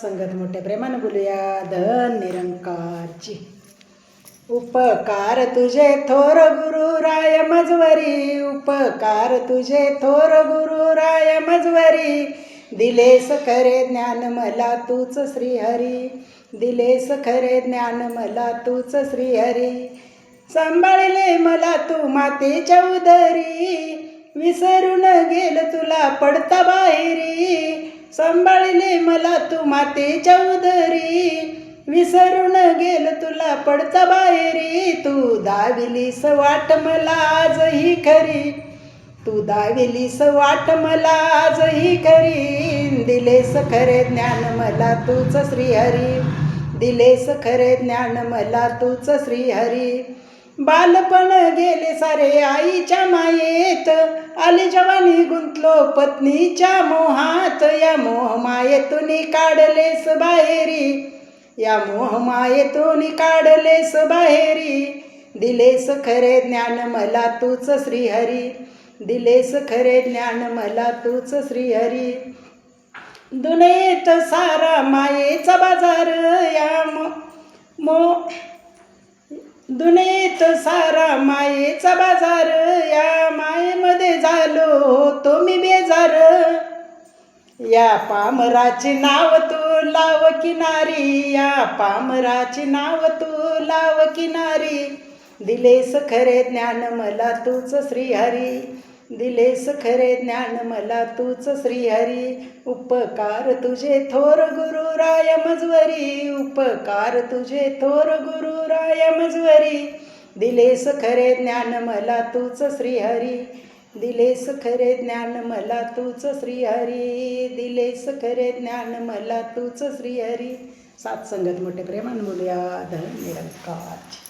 संगत मोठ्या प्रेमानं बोलूया. धन निरंकारची. उपकार तुझे थोर गुरु राय मजवरी, उपकार तुझे थोर गुरु राय मजवरी, दिलेस खरे ज्ञान मला तूच श्रीहरी, दिलेस खरे ज्ञान मला तूच श्रीहरी. सांभाळले मला तू मातेच्या उदरी, विसरून गेल तुला पडता बाहेरी. सांभाळले मला तू मातेच्या उदरी, विसरून गेल तुला पडता बाहेरी. तू दाविलीस वाट मला आजही खरी, तू दाविलीस वाट मला आजही खरी. दिलेस खरे ज्ञान मला तूच श्रीहरी, दिलेस खरे ज्ञान मला तूच श्रीहरी. बालपण गेले सारे आईच्या मायेत, आली जवानी गुंतलो पत्नीच्या मोहात. या मोहमायेतून काढलेस बाहेरी, या मोहमायेतून काढलेस बाहेरी. दिलेस खरे ज्ञान मला तूच श्रीहरी, दिलेस खरे ज्ञान मला तूच श्रीहरी. दुनियेत सारा मायेचा बाजार, या दुनियेत सारा मायेचा बाजार, या मायेमध्ये झालो होतो मी बेजार. या पामराचे नाव तू लाव किनारी, या पामराचे नाव तू लाव किनारी. दिलेस खरे ज्ञान मला तूच श्रीहरी, दिलेस खरे ज्ञान मला तूच श्रीहरी. उपकार तुझे थोर गुरु राय मजवरी, उपकार तुझे थोर गुरु राय मजवरी, दिलेस खरे ज्ञान मला तूच श्रीहरी, दिलेस खरे ज्ञान मला तूच श्रीहरी, दिलेस खरे ज्ञान मला तूच श्रीहरी. सात संगत मोठे प्रेमान बोलूया. धन निरंकार.